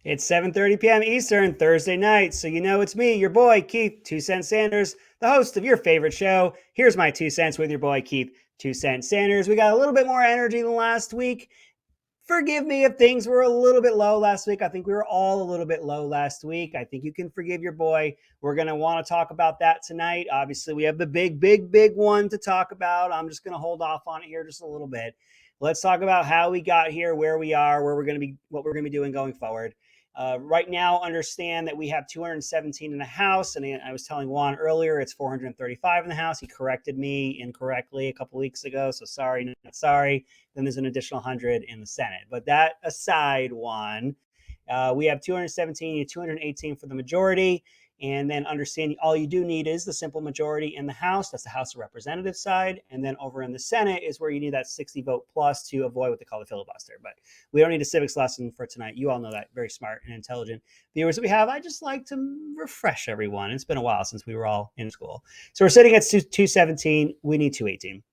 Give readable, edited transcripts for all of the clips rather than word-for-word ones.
It's 7:30 p.m. Eastern, Thursday night, so you know it's me, your boy, Keith, 2 Cent Sanders, the host of your favorite show. Here's my 2 cents with your boy, Keith, 2 Cent Sanders. We got a little bit more energy than last week. Forgive me if things were a little bit low last week. I think we were all a little bit low last week. I think you can forgive your boy. We're going to want to talk about that tonight. Obviously, we have the big one to talk about. I'm just going to hold off on it here just a little bit. Let's talk about how we got here, where we are, where we're going to be, what we're going to be doing going forward. Right now, understand that we have 217 in the House, and I was telling Juan earlier it's 435 in the House. He corrected me incorrectly a couple weeks ago, so sorry, not sorry. Then there's an additional 100 in the Senate. But that aside, Juan, we have 217 to 218 for the majority. And then understanding all you do need is the simple majority in the House. That's the House of Representatives side. And then over in the Senate is where you need that 60 vote plus to avoid what they call the filibuster. But we don't need a civics lesson for tonight. You all know that. Very smart and intelligent viewers that we have. I just like to refresh everyone. It's been a while since we were all in school. So we're sitting at 217. We need 218.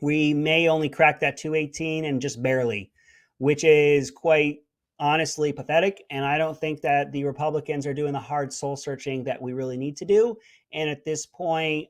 We may only crack that 218 and just barely, which is quite honestly pathetic. And I don't think that the Republicans are doing the hard soul searching that we really need to do. And at this point,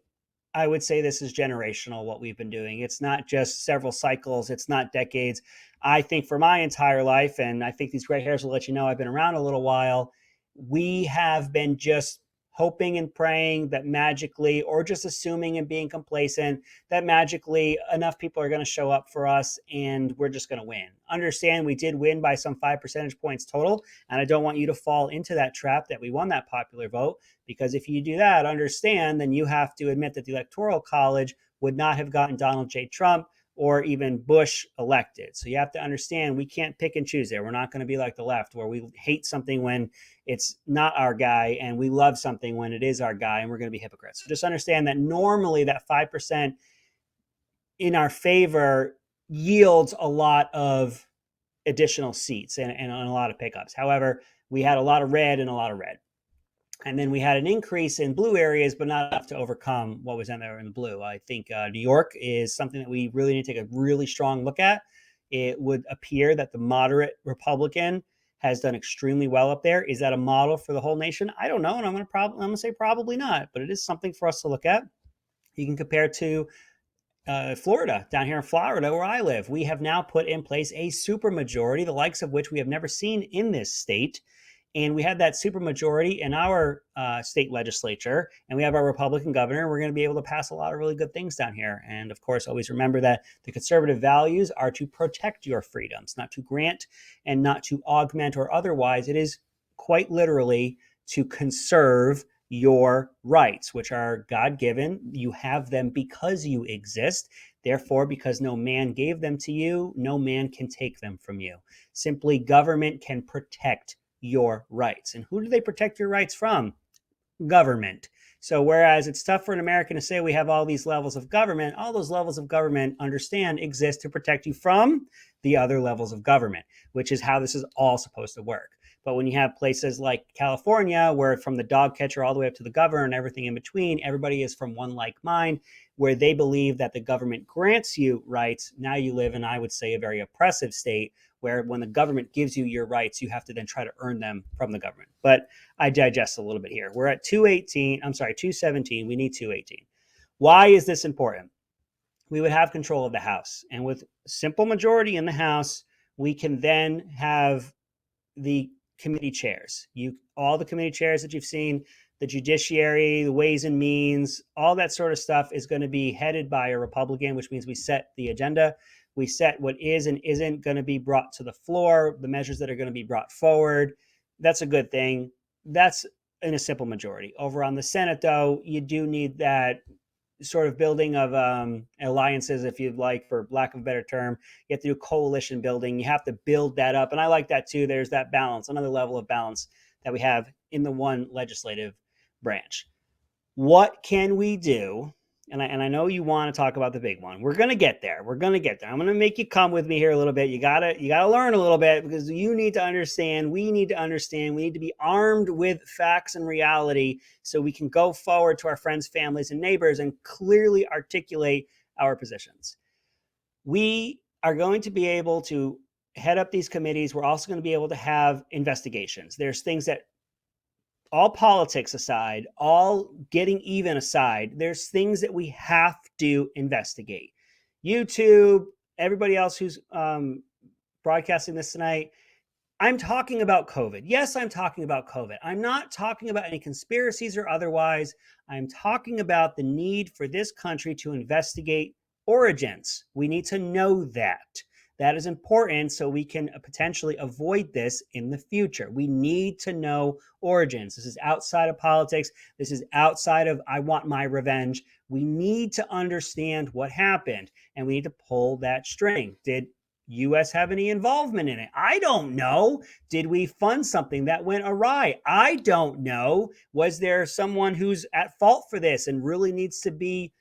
I would say this is generational, what we've been doing. It's not just several cycles, it's not decades. I think for my entire life, and I think these gray hairs will let you know I've been around a little while, we have been just hoping and praying that magically, or just assuming and being complacent, that magically enough people are going to show up for us and we're just going to win. Understand we did win by some 5 percentage points total. And I don't want you to fall into that trap that we won that popular vote, because if you do that, understand, then you have to admit that the Electoral College would not have gotten Donald J. Trump or even Bush elected. So you have to understand we can't pick and choose there. We're not going to be like the left where we hate something when it's not our guy and we love something when it is our guy, and we're going to be hypocrites. So just understand that normally that 5% in our favor yields a lot of additional seats and a lot of pickups. However, we had a lot of red and a lot of red. And then we had an increase in blue areas, but not enough to overcome what was in there in the blue. I think New York is something that we really need to take a really strong look at. It would appear that the moderate Republican has done extremely well up there. Is that a model for the whole nation? I don't know, and I'm going to say probably not, but it is something for us to look at. You can compare to Florida, down here in Florida, where I live. We have now put in place a supermajority, the likes of which we have never seen in this state. And we had that supermajority in our state legislature, and we have our Republican governor. We're going to be able to pass a lot of really good things down here. And of course, always remember that the conservative values are to protect your freedoms, not to grant and not to augment or otherwise. It is quite literally to conserve your rights, which are God given. You have them because you exist. Therefore, because no man gave them to you, no man can take them from you. Simply, government can protect your rights. And who do they protect your rights from? Government. So whereas it's tough for an American to say we have all these levels of government, all those levels of government, understand, exist to protect you from the other levels of government, which is how this is all supposed to work. But when you have places like California, where from the dog catcher all the way up to the governor and everything in between, everybody is from one like mind, where they believe that the government grants you rights. Now you live in, I would say, a very oppressive state where when the government gives you your rights, you have to then try to earn them from the government. But I digest a little bit here. We're at 217. We need 218. Why is this important? We would have control of the House. And with simple majority in the House, we can then have the committee chairs. All the committee chairs that you've seen, the judiciary, the ways and means, all that sort of stuff is going to be headed by a Republican, which means we set the agenda. We set what is and isn't going to be brought to the floor, the measures that are going to be brought forward. That's a good thing. That's in a simple majority. Over on the Senate, though, you do need that sort of building of alliances, if you'd like, for lack of a better term. You have to do coalition building. You have to build that up. And I like that too. There's that balance, another level of balance that we have in the one legislative branch. What can we do? And I know you want to talk about the big one. We're going to get there. I'm going to make you come with me here a little bit. You gotta learn a little bit, because you need to understand. We need to understand. We need to be armed with facts and reality so we can go forward to our friends, families, and neighbors and clearly articulate our positions. We are going to be able to head up these committees, we're also going to be able to have investigations. There's things that, all politics aside, all getting even aside, there's things that we have to investigate. YouTube, everybody else who's broadcasting this tonight, I'm talking about COVID. Yes, I'm talking about COVID. I'm not talking about any conspiracies or otherwise. I'm talking about the need for this country to investigate origins. We need to know that. That is important so we can potentially avoid this in the future. We need to know origins. This is outside of politics. This is outside of I want my revenge. We need to understand what happened and we need to pull that string. Did US have any involvement in it? I don't know. Did we fund something that went awry? I don't know. Was there someone who's at fault for this and really needs to be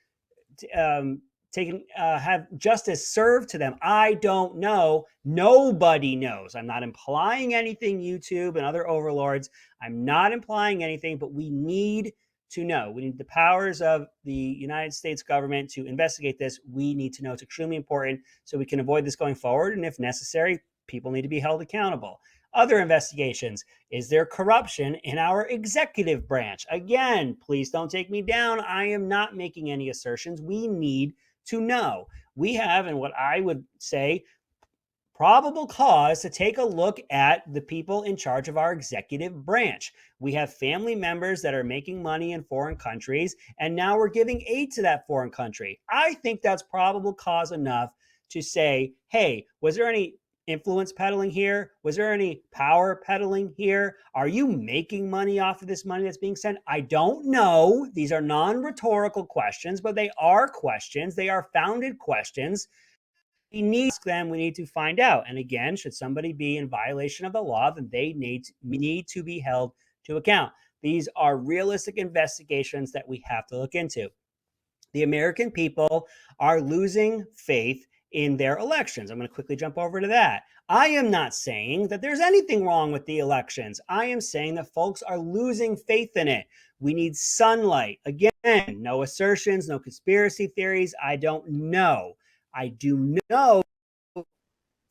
taken, have justice served to them? I don't know. Nobody knows. I'm not implying anything, YouTube and other overlords. I'm not implying anything, but we need to know. We need the powers of the United States government to investigate this. We need to know. It's extremely important so we can avoid this going forward. And if necessary, people need to be held accountable. Other investigations. Is there corruption in our executive branch? Again, please don't take me down. I am not making any assertions. We need to know. We have, and what I would say, probable cause to take a look at the people in charge of our executive branch. We have family members that are making money in foreign countries, and now we're giving aid to that foreign country. I think that's probable cause enough to say, hey, was there any influence peddling here? Was there any power peddling here? Are you making money off of this money that's being sent? I don't know. These are non-rhetorical questions, but they are questions. They are founded questions. We need to ask them. We need to find out. And again, should somebody be in violation of the law, then they need to be held to account. These are realistic investigations that we have to look into. The American people are losing faith in their elections. I'm going to quickly jump over to that. I am not saying that there's anything wrong with the elections. I am saying that folks are losing faith in it. We need sunlight. Again, no assertions, no conspiracy theories. I don't know. I do know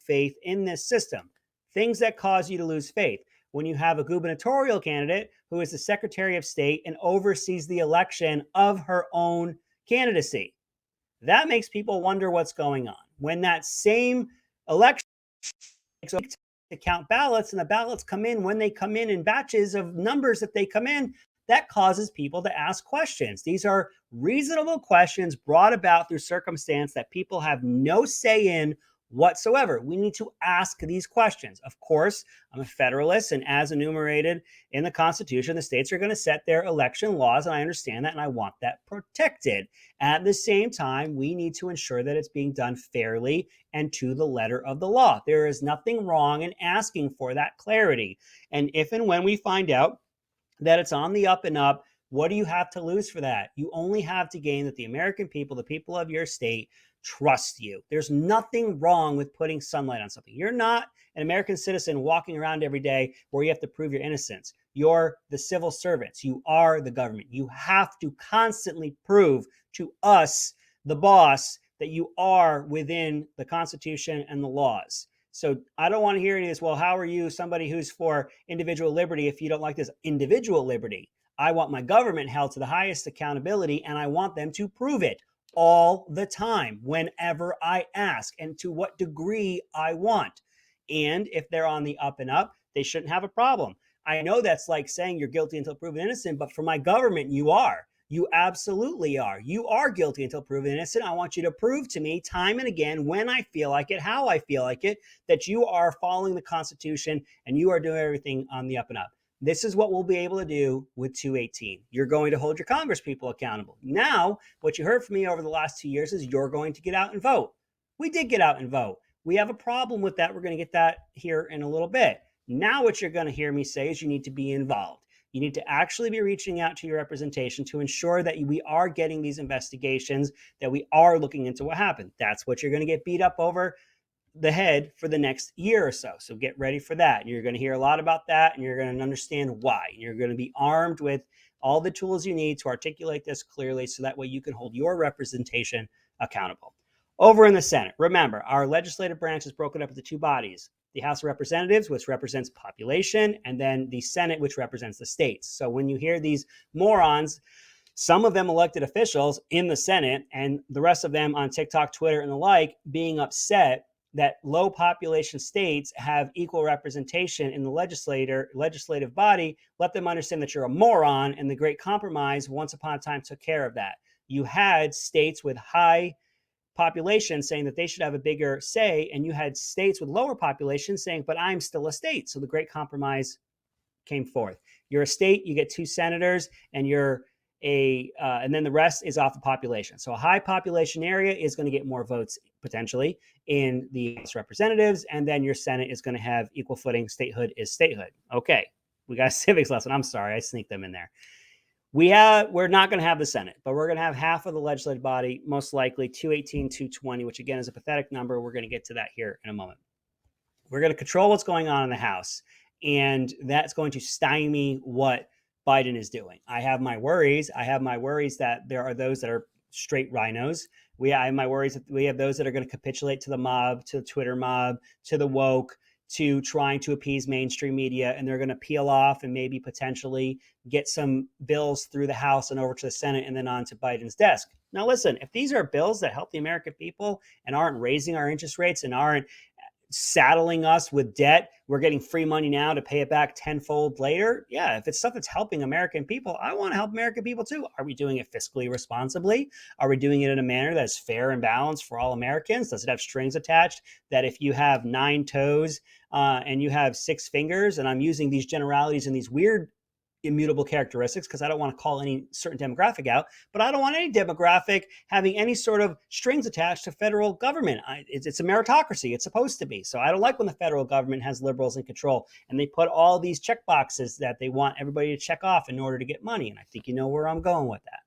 faith in this system. Things that cause you to lose faith. When you have a gubernatorial candidate who is the Secretary of State and oversees the election of her own candidacy, that makes people wonder what's going on. When that same election takes to count ballots and the ballots come in when they come in batches of numbers that they come in, that causes people to ask questions. These are reasonable questions brought about through circumstance that people have no say in whatsoever. We need to ask these questions. Of course, I'm a federalist, and as enumerated in the Constitution, the states are going to set their election laws, and I understand that, and I want that protected. At the same time, we need to ensure that it's being done fairly and to the letter of the law. There is nothing wrong in asking for that clarity. And if and when we find out that it's on the up and up, what do you have to lose for that? You only have to gain that the American people, the people of your state, trust you. There's nothing wrong with putting sunlight on something. You're not an American citizen walking around every day where you have to prove your innocence. You're the civil servants. You are the government. You have to constantly prove to us, the boss, that you are within the Constitution and the laws. So I don't want to hear any of this. Well, how are you somebody who's for individual liberty if you don't like this individual liberty? I want my government held to the highest accountability, and I want them to prove it all the time, whenever I ask, and to what degree I want. And if they're on the up and up, they shouldn't have a problem. I know that's like saying you're guilty until proven innocent, but for my government, you are. You absolutely are. You are guilty until proven innocent. I want you to prove to me time and again, when I feel like it, how I feel like it, that you are following the Constitution and you are doing everything on the up and up. This is what we'll be able to do with 218. You're going to hold your Congress people accountable. Now, what you heard from me over the last 2 years is you're going to get out and vote. We did get out and vote. We have a problem with that. We're going to get that here in a little bit. Now, what you're going to hear me say is you need to be involved. You need to actually be reaching out to your representation to ensure that we are getting these investigations, that we are looking into what happened. That's what you're going to get beat up over the head for the next year or so. So get ready for that. You're going to hear a lot about that, and you're going to understand why. You're going to be armed with all the tools you need to articulate this clearly so that way you can hold your representation accountable. Over in the Senate, remember, our legislative branch is broken up into two bodies: the House of Representatives, which represents population, and then the Senate, which represents the states. So when you hear these morons, some of them elected officials in the Senate and the rest of them on TikTok, Twitter, and the like, being upset that low population states have equal representation in the legislative body, let them understand that you're a moron. And the Great Compromise, once upon a time, took care of that. You had states with high population saying that they should have a bigger say, and you had states with lower population saying, but I'm still a state. So the Great Compromise came forth. You're a state, you get 2 senators, and and then the rest is off the population. So a high population area is going to get more votes potentially in the House of Representatives, and then your Senate is going to have equal footing. Statehood is statehood. Okay, we got a civics lesson. I'm sorry, I sneaked them in there. We're not going to have the Senate, but we're going to have half of the legislative body, most likely 218, 220, which again is a pathetic number. We're going to get to that here in a moment. We're going to control what's going on in the House, and that's going to stymie what Biden is doing. I have my worries. I have my worries that there are those that are straight rhinos. I have my worries that we have those that are going to capitulate to the mob, to the Twitter mob, to the woke, to trying to appease mainstream media, and they're going to peel off and maybe potentially get some bills through the House and over to the Senate and then on to Biden's desk. Now, listen, if these are bills that help the American people and aren't raising our interest rates and aren't saddling us with debt, we're getting free money now to pay it back tenfold later. Yeah, if it's stuff that's helping American people, I want to help American people too. Are we doing it fiscally responsibly? Are we doing it in a manner that's fair and balanced for all Americans? Does it have strings attached that if you have 9 toes and you have 6 fingers, and I'm using these generalities and these weird immutable characteristics because I don't want to call any certain demographic out, but I don't want any demographic having any sort of strings attached to federal government. It's a meritocracy. It's supposed to be. So I don't like when the federal government has liberals in control and they put all these check boxes that they want everybody to check off in order to get money. And I think you know where I'm going with that.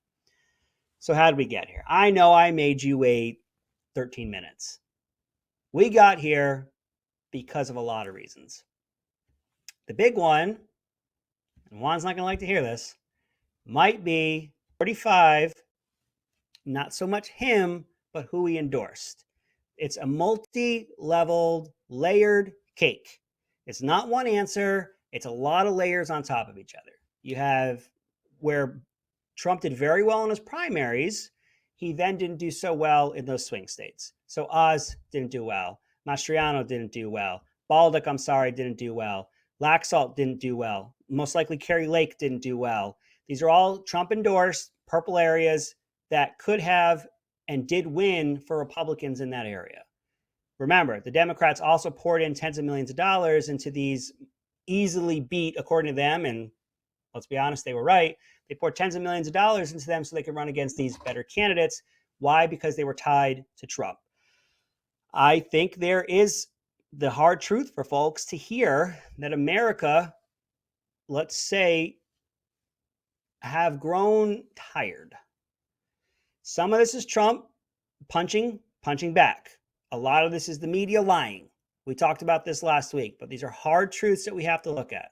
So how did we get here? I know I made you wait 13 minutes. We got here because of a lot of reasons. The big one, and Juan's not going to like to hear this, might be 45, not so much him, but who he endorsed. It's a multi-leveled, layered cake. It's not one answer. It's a lot of layers on top of each other. You have where Trump did very well in his primaries. He then didn't do so well in those swing states. So Oz didn't do well. Mastriano didn't do well. Baldock, I'm sorry, didn't do well. Laxalt didn't do well. Most likely Kerry Lake didn't do well. These are all Trump endorsed purple areas that could have and did win for Republicans in that area. Remember, the Democrats also poured in tens of millions of dollars into these easily beat, according to them, and let's be honest, they were right. They poured tens of millions of dollars into them so they could run against these better candidates. Why? Because they were tied to Trump. I think there is the hard truth for folks to hear that America, let's say, have grown tired. Some of this is Trump punching back. A lot of this is the media lying. We talked about this last week, but these are hard truths that we have to look at.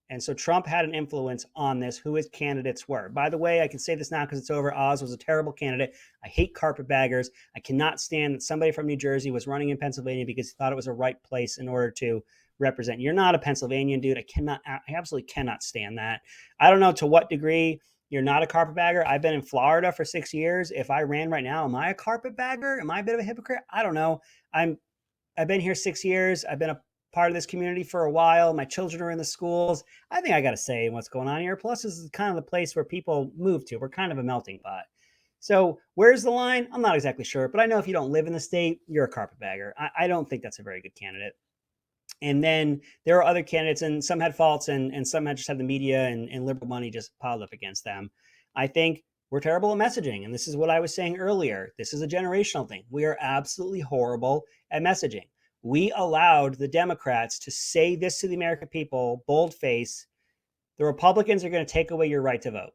And so Trump had an influence on this, who his candidates were. By the way, I can say this now because it's over. Oz was a terrible candidate. I hate carpetbaggers. I cannot stand that somebody from New Jersey was running in Pennsylvania because he thought it was a right place in order to represent. You're not a Pennsylvanian, dude. I absolutely cannot stand that. I don't know to what degree you're not a carpetbagger. I've been in Florida for 6 years. If I ran right now, am I a carpetbagger? Am I a bit of a hypocrite? I don't know. I've been here 6 years. I've been a part of this community for a while. My children are in the schools. I think I got to say what's going on here. Plus, this is kind of the place where people move to. We're kind of a melting pot. So where's the line? I'm not exactly sure, but I know if you don't live in the state, you're a carpetbagger. I don't think that's a very good candidate. And then there are other candidates, and some had faults, and some had just had the media and liberal money just piled up against them. I think we're terrible at messaging. And this is what I was saying earlier. This is a generational thing. We are absolutely horrible at messaging. We allowed the Democrats to say this to the American people, boldface, the Republicans are going to take away your right to vote.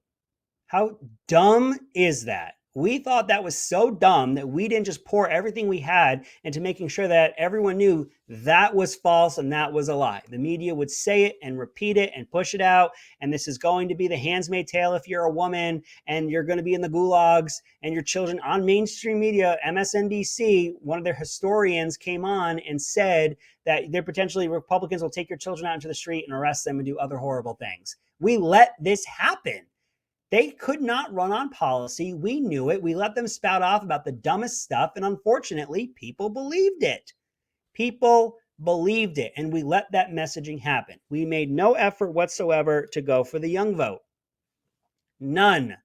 How dumb is that? We thought that was so dumb that we didn't just pour everything we had into making sure that everyone knew that was false and that was a lie. The media would say it and repeat it and push it out. And this is going to be the Handmaid's Tale if you're a woman, and you're going to be in the gulags and your children on mainstream media. MSNBC, one of their historians came on and said that they're potentially Republicans will take your children out into the street and arrest them and do other horrible things. We let this happen. They could not run on policy. We knew it. We let them spout off about the dumbest stuff. And unfortunately, people believed it. People believed it. And we let that messaging happen. We made no effort whatsoever to go for the young vote. None.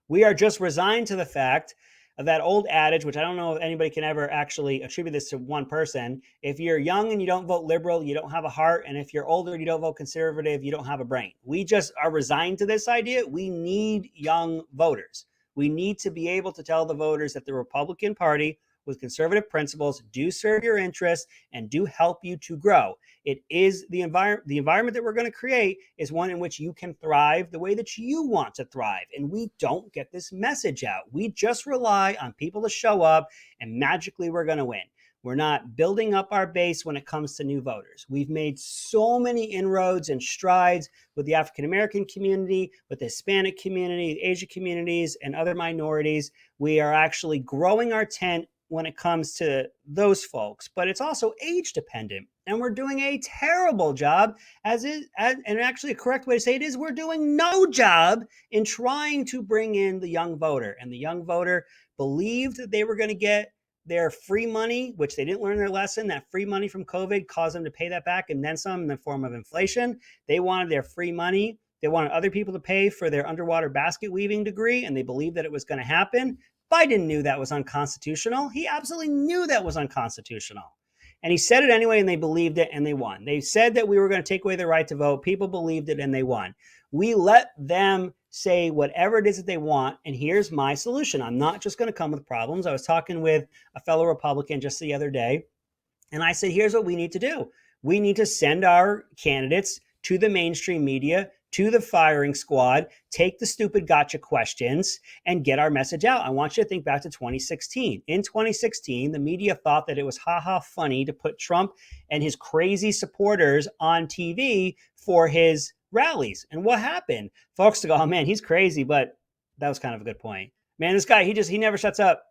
We are just resigned to the fact of that old adage, which I don't know if anybody can ever actually attribute this to one person. If you're young and you don't vote liberal, you don't have a heart. And if you're older and you don't vote conservative, you don't have a brain. We just are resigned to this idea. We need young voters. We need to be able to tell the voters that the Republican Party with conservative principles do serve your interests and do help you to grow. It is the environment that we're going to create is one in which you can thrive the way that you want to thrive. And we don't get this message out. We just rely on people to show up and magically we're going to win. We're not building up our base when it comes to new voters. We've made so many inroads and strides with the African American community, with the Hispanic community, the Asian communities, and other minorities. We are actually growing our tent when it comes to those folks, but it's also age dependent. And we're doing a terrible job and actually a correct way to say it is we're doing no job in trying to bring in the young voter. And the young voter believed that they were going to get their free money, which they didn't learn their lesson. That free money from COVID caused them to pay that back and then some in the form of inflation. They wanted their free money. They wanted other people to pay for their underwater basket weaving degree, and they believed that it was going to happen. Biden knew that was unconstitutional. He absolutely knew that was unconstitutional. And he said it anyway, and they believed it, and they won. They said that we were going to take away their right to vote. People believed it, and they won. We let them say whatever it is that they want, and here's my solution. I'm not just going to come with problems. I was talking with a fellow Republican just the other day, and I said, here's what we need to do. We need to send our candidates to the mainstream media, to the firing squad, take the stupid gotcha questions, and get our message out. I want you to think back to 2016. In 2016, the media thought that it was funny to put Trump and his crazy supporters on TV for his rallies. And what happened? Folks to go, oh man, he's crazy, but that was kind of a good point. Man, this guy, he never shuts up,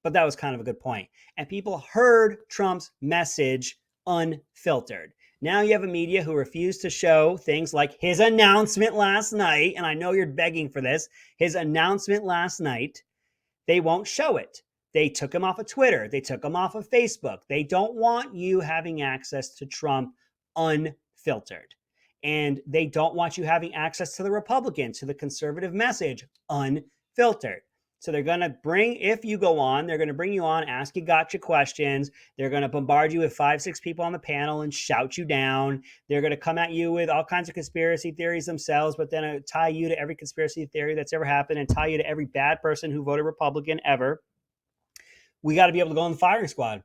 but that was kind of a good point. And people heard Trump's message unfiltered. Now you have a media who refuse to show things like his announcement last night, and I know you're begging for this, his announcement last night. They won't show it. They took him off of Twitter. They took him off of Facebook. They don't want you having access to Trump unfiltered. And they don't want you having access to the Republican, to the conservative message unfiltered. So they're going to if you go on, they're going to bring you on, ask you gotcha questions. They're going to bombard you with 5-6 people on the panel and shout you down. They're going to come at you with all kinds of conspiracy theories themselves, but then tie you to every conspiracy theory that's ever happened and tie you to every bad person who voted Republican ever. We got to be able to go on the firing squad.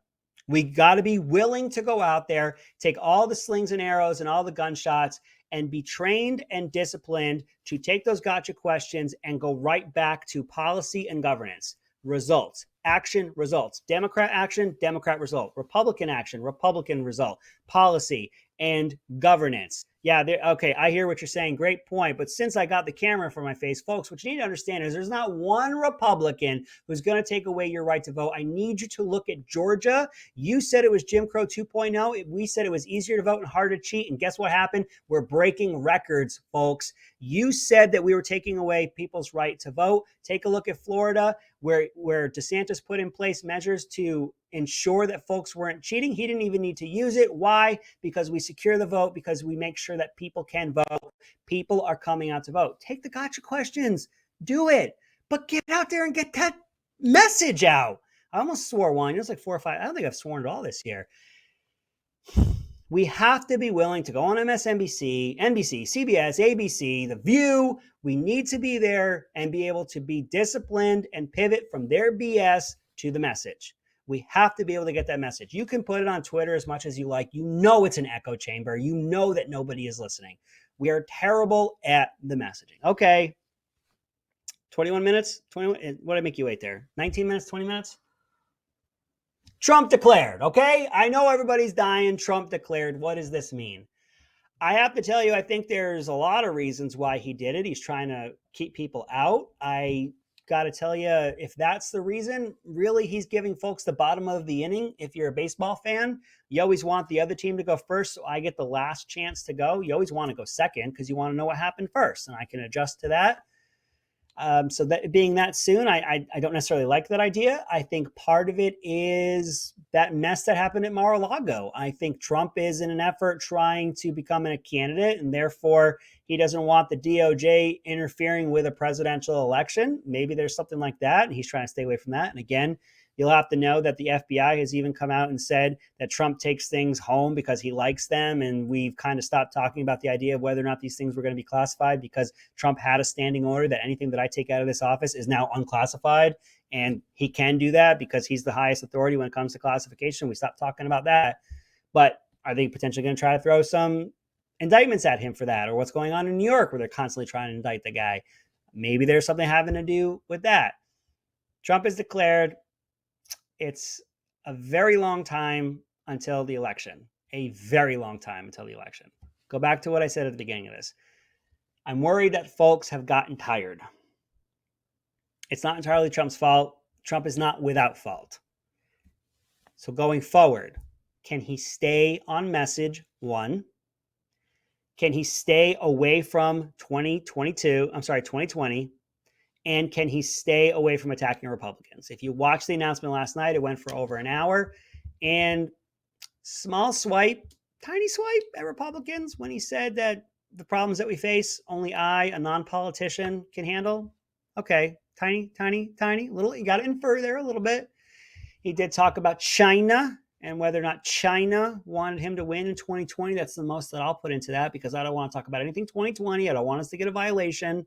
We got to be willing to go out there, take all the slings and arrows and all the gunshots and be trained and disciplined to take those gotcha questions and go right back to policy and governance. Results, action, results. Democrat action, Democrat result. Republican action, Republican result. Policy and governance. Yeah, okay, I hear what you're saying. Great point. But since I got the camera for my face, folks, what you need to understand is there's not one Republican who's going to take away your right to vote. I need you to look at Georgia. You said it was Jim Crow 2.0. We said it was easier to vote and harder to cheat. And guess what happened? We're breaking records, folks. You said that we were taking away people's right to vote. Take a look at Florida, where DeSantis put in place measures to ensure that folks weren't cheating. He didn't even need to use it. Why? Because we secure the vote, because we make sure that people can vote. People are coming out to vote. Take the gotcha questions. Do it. But get out there and get that message out. I almost swore one. It was like 4 or 5. I don't think I've sworn at all this year. We have to be willing to go on MSNBC, NBC, CBS, ABC, The View. We need to be there and be able to be disciplined and pivot from their BS to the message. We have to be able to get that message. You can put it on Twitter as much as you like. You know it's an echo chamber. You know that nobody is listening. We are terrible at the messaging. Okay. 21 minutes? 21. What did I make you wait there? 19 minutes, 20 minutes? Trump declared, okay? I know everybody's dying. Trump declared. What does this mean? I have to tell you, I think there's a lot of reasons why he did it. He's trying to keep people out. I got to tell you, if that's the reason, really, he's giving folks the bottom of the inning. If you're a baseball fan, you always want the other team to go first, so I get the last chance to go. You always want to go second because you want to know what happened first, and I can adjust to that. So that being that soon, I don't necessarily like that idea. I think part of it is that mess that happened at Mar-a-Lago. I think Trump is in an effort trying to become a candidate, and therefore he doesn't want the DOJ interfering with a presidential election. Maybe there's something like that, and he's trying to stay away from that. And again, you'll have to know that the FBI has even come out and said that Trump takes things home because he likes them. And we've kind of stopped talking about the idea of whether or not these things were going to be classified because Trump had a standing order that anything that I take out of this office is now unclassified. And he can do that because he's the highest authority when it comes to classification. We stopped talking about that. But are they potentially going to try to throw some indictments at him for that? Or what's going on in New York where they're constantly trying to indict the guy? Maybe there's something having to do with that. Trump has declared it's a very long time until the election. A very long time until the election. Go back to what I said at the beginning of this. I'm worried that folks have gotten tired. It's not entirely Trump's fault. Trump is not without fault. So going forward, can he stay on message? One. Can he stay away from 2020? And can he stay away from attacking Republicans? If you watched the announcement last night, it went for over an hour. And small swipe, tiny swipe at Republicans when he said that the problems that we face, only I, a non-politician, can handle. Okay, tiny, little. You got to infer there a little bit. He did talk about China and whether or not China wanted him to win in 2020. That's the most that I'll put into that because I don't want to talk about anything 2020. I don't want us to get a violation.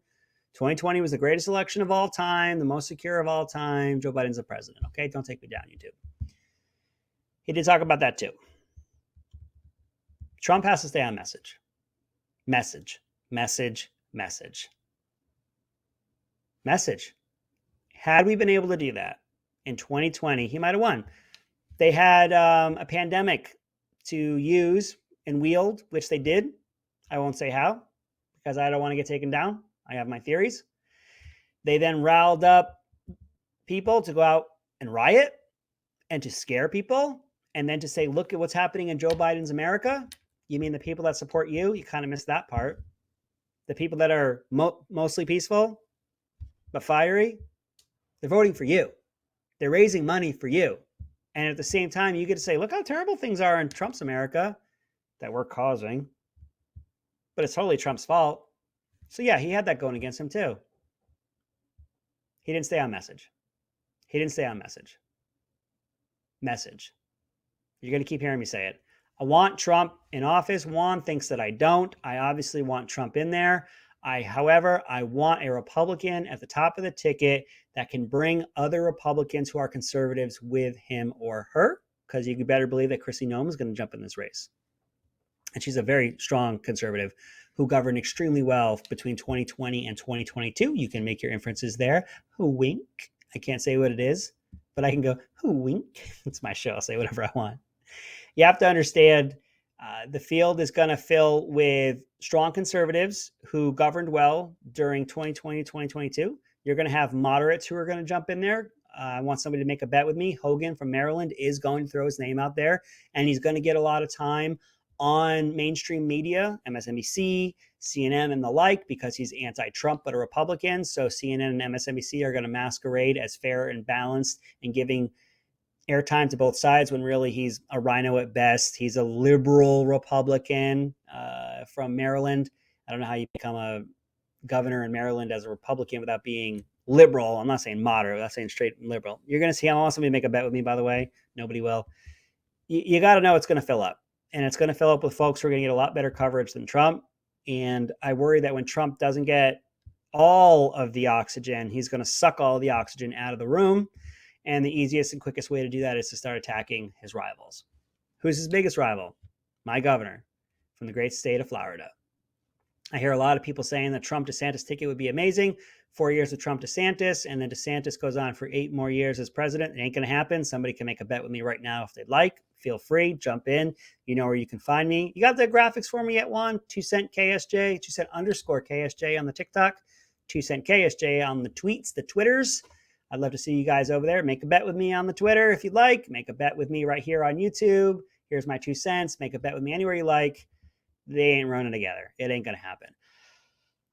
2020 was the greatest election of all time, the most secure of all time. Joe Biden's the president. Okay, don't take me down, YouTube. He did talk about that too. Trump has to stay on message. Message. Had we been able to do that in 2020, he might have won. They had a pandemic to use and wield, which they did. I won't say how because I don't want to get taken down. I have my theories. They then riled up people to go out and riot and to scare people and then to say, look at what's happening in Joe Biden's America. You mean the people that support you? You kind of missed that part. The people that are mostly peaceful but fiery, they're voting for you. They're raising money for you. And at the same time, you get to say, look how terrible things are in Trump's America that we're causing. But it's totally Trump's fault. So yeah, he had that going against him too. He didn't stay on message. Message. You're going to keep hearing me say it. I want Trump in office. Juan thinks that I don't. I obviously want Trump in there. However, I want a Republican at the top of the ticket that can bring other Republicans who are conservatives with him or her, because you better believe that Kristi Noem is going to jump in this race. And she's a very strong conservative who governed extremely well between 2020 and 2022. You can make your inferences there. Who wink? I can't say what it is, but I can go, who wink? It's my show. I'll say whatever I want. You have to understand the field is going to fill with strong conservatives who governed well during 2020, 2022. You're going to have moderates who are going to jump in there. I want somebody to make a bet with me. Hogan from Maryland is going to throw his name out there, and he's going to get a lot of time on mainstream media, MSNBC, CNN, and the like, because he's anti-Trump but a Republican. So CNN and MSNBC are going to masquerade as fair and balanced and giving airtime to both sides when really he's a rhino at best. He's a liberal Republican from Maryland. I don't know how you become a governor in Maryland as a Republican without being liberal. I'm not saying moderate. I'm not saying straight liberal. You're going to see, I want somebody to make a bet with me, by the way. Nobody will. You got to know it's going to fill up. And it's going to fill up with folks who are going to get a lot better coverage than Trump. And I worry that when Trump doesn't get all of the oxygen, he's going to suck all the oxygen out of the room. And the easiest and quickest way to do that is to start attacking his rivals. Who's his biggest rival? My governor from the great state of Florida. I hear a lot of people saying the Trump DeSantis ticket would be amazing. 4 years of Trump DeSantis, and then DeSantis goes on for 8 more years as president. It ain't going to happen. Somebody can make a bet with me right now if they'd like. Feel free, jump in. You know where you can find me. You got the graphics for me yet, Juan? 2 cent KSJ, 2 cent underscore KSJ on the TikTok, 2 cent KSJ on the tweets, the Twitters. I'd love to see you guys over there. Make a bet with me on the Twitter if you'd like. Make a bet with me right here on YouTube. Here's my 2 cents. Make a bet with me anywhere you like. They ain't running together. It ain't going to happen.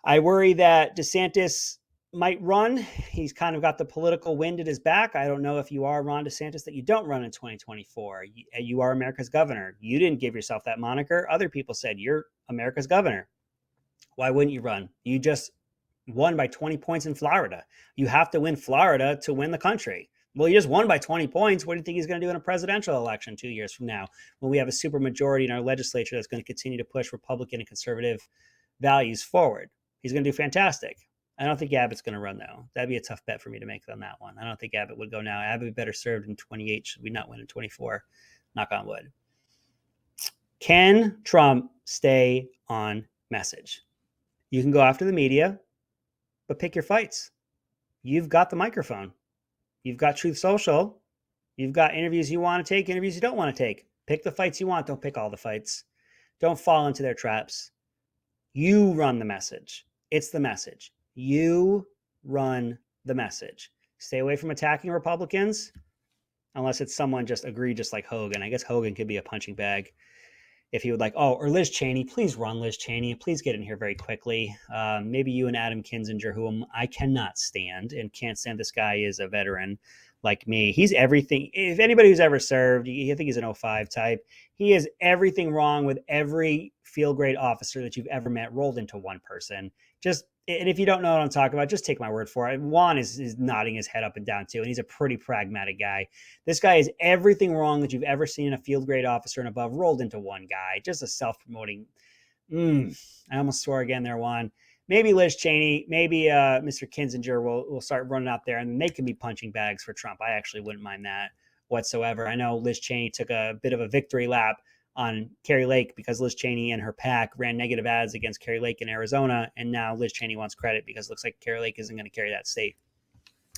I worry that DeSantis might run. He's kind of got the political wind at his back. I don't know if you are Ron DeSantis that you don't run in 2024. You are America's governor. You didn't give yourself that moniker. Other people said you're America's governor. Why wouldn't you run? You just won by 20 points in Florida. You have to win Florida to win the country. Well, you just won by 20 points. What do you think he's going to do in a presidential election 2 years from now when we have a super majority in our legislature that's going to continue to push Republican and conservative values forward? He's going to do fantastic. I don't think Abbott's going to run, though. That'd be a tough bet for me to make on that one. I don't think Abbott would go now. Abbott would be better served in 28 should we not win in 24. Knock on wood. Can Trump stay on message? You can go after the media, but pick your fights. You've got the microphone. You've got Truth Social. You've got interviews you want to take, interviews you don't want to take. Pick the fights you want. Don't pick all the fights. Don't fall into their traps. You run the message. It's the message. You run the message. Stay away from attacking Republicans unless it's someone just egregious like Hogan. I guess Hogan could be a punching bag if he would like, or Liz Cheney. Please run Liz Cheney. Please get in here very quickly. Maybe you and Adam Kinzinger, whom I cannot stand and can't stand. This guy is a veteran like me. He's everything. If anybody who's ever served, I think he's an 05 type. He is everything wrong with every field grade officer that you've ever met rolled into one person. And if you don't know what I'm talking about, just take my word for it. Juan is nodding his head up and down too, and he's a pretty pragmatic guy. This guy is everything wrong that you've ever seen in a field grade officer and above rolled into one guy. Just a self-promoting. I almost swore again there, Juan. Maybe Liz Cheney, maybe Mr. Kinzinger will start running out there, and they can be punching bags for Trump. I actually wouldn't mind that whatsoever. I know Liz Cheney took a bit of a victory lap on Kari Lake because Liz Cheney and her PAC ran negative ads against Kari Lake in Arizona, and now Liz Cheney wants credit because it looks like Kari Lake isn't going to carry that state.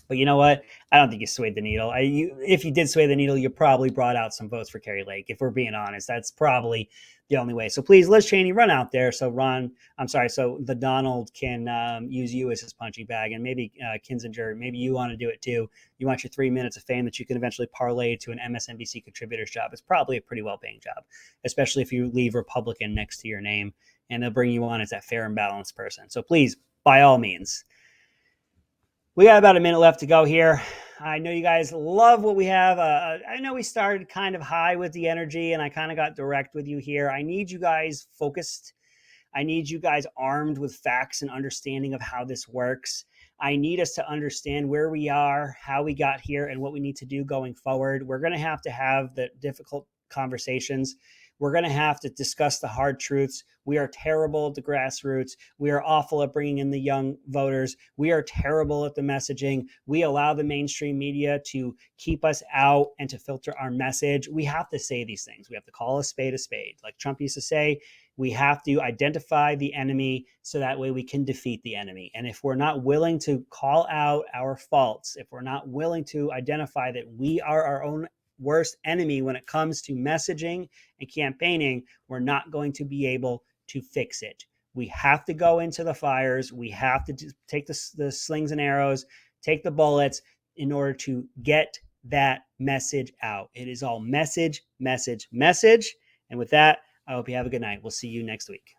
But you know what? I don't think you swayed the needle. If you did sway the needle, you probably brought out some votes for Kari Lake. If we're being honest, that's probably the only way. So please, Liz Cheney, run out there so the Donald can use you as his punching bag. And maybe Kinzinger, maybe you want to do it too. You want your 3 minutes of fame that you can eventually parlay to an MSNBC contributor's job. It's probably a pretty well-paying job, especially if you leave Republican next to your name, and they'll bring you on as that fair and balanced person. So please, by all means. We got about a minute left to go here. I know you guys love what we have. I know we started kind of high with the energy, and I kind of got direct with you here. I need you guys focused. I need you guys armed with facts and understanding of how this works. I need us to understand where we are, how we got here, and what we need to do going forward. We're going to have the difficult conversations. We're going to have to discuss the hard truths. We are terrible at the grassroots. We are awful at bringing in the young voters. We are terrible at the messaging. We allow the mainstream media to keep us out and to filter our message. We have to say these things. We have to call a spade a spade. Like Trump used to say, we have to identify the enemy so that way we can defeat the enemy. And if we're not willing to call out our faults, if we're not willing to identify that we are our own worst enemy when it comes to messaging and campaigning, we're not going to be able to fix it. We have to go into the fires. We have to take the slings and arrows, take the bullets in order to get that message out. It is all message, message, message. And with that, I hope you have a good night. We'll see you next week.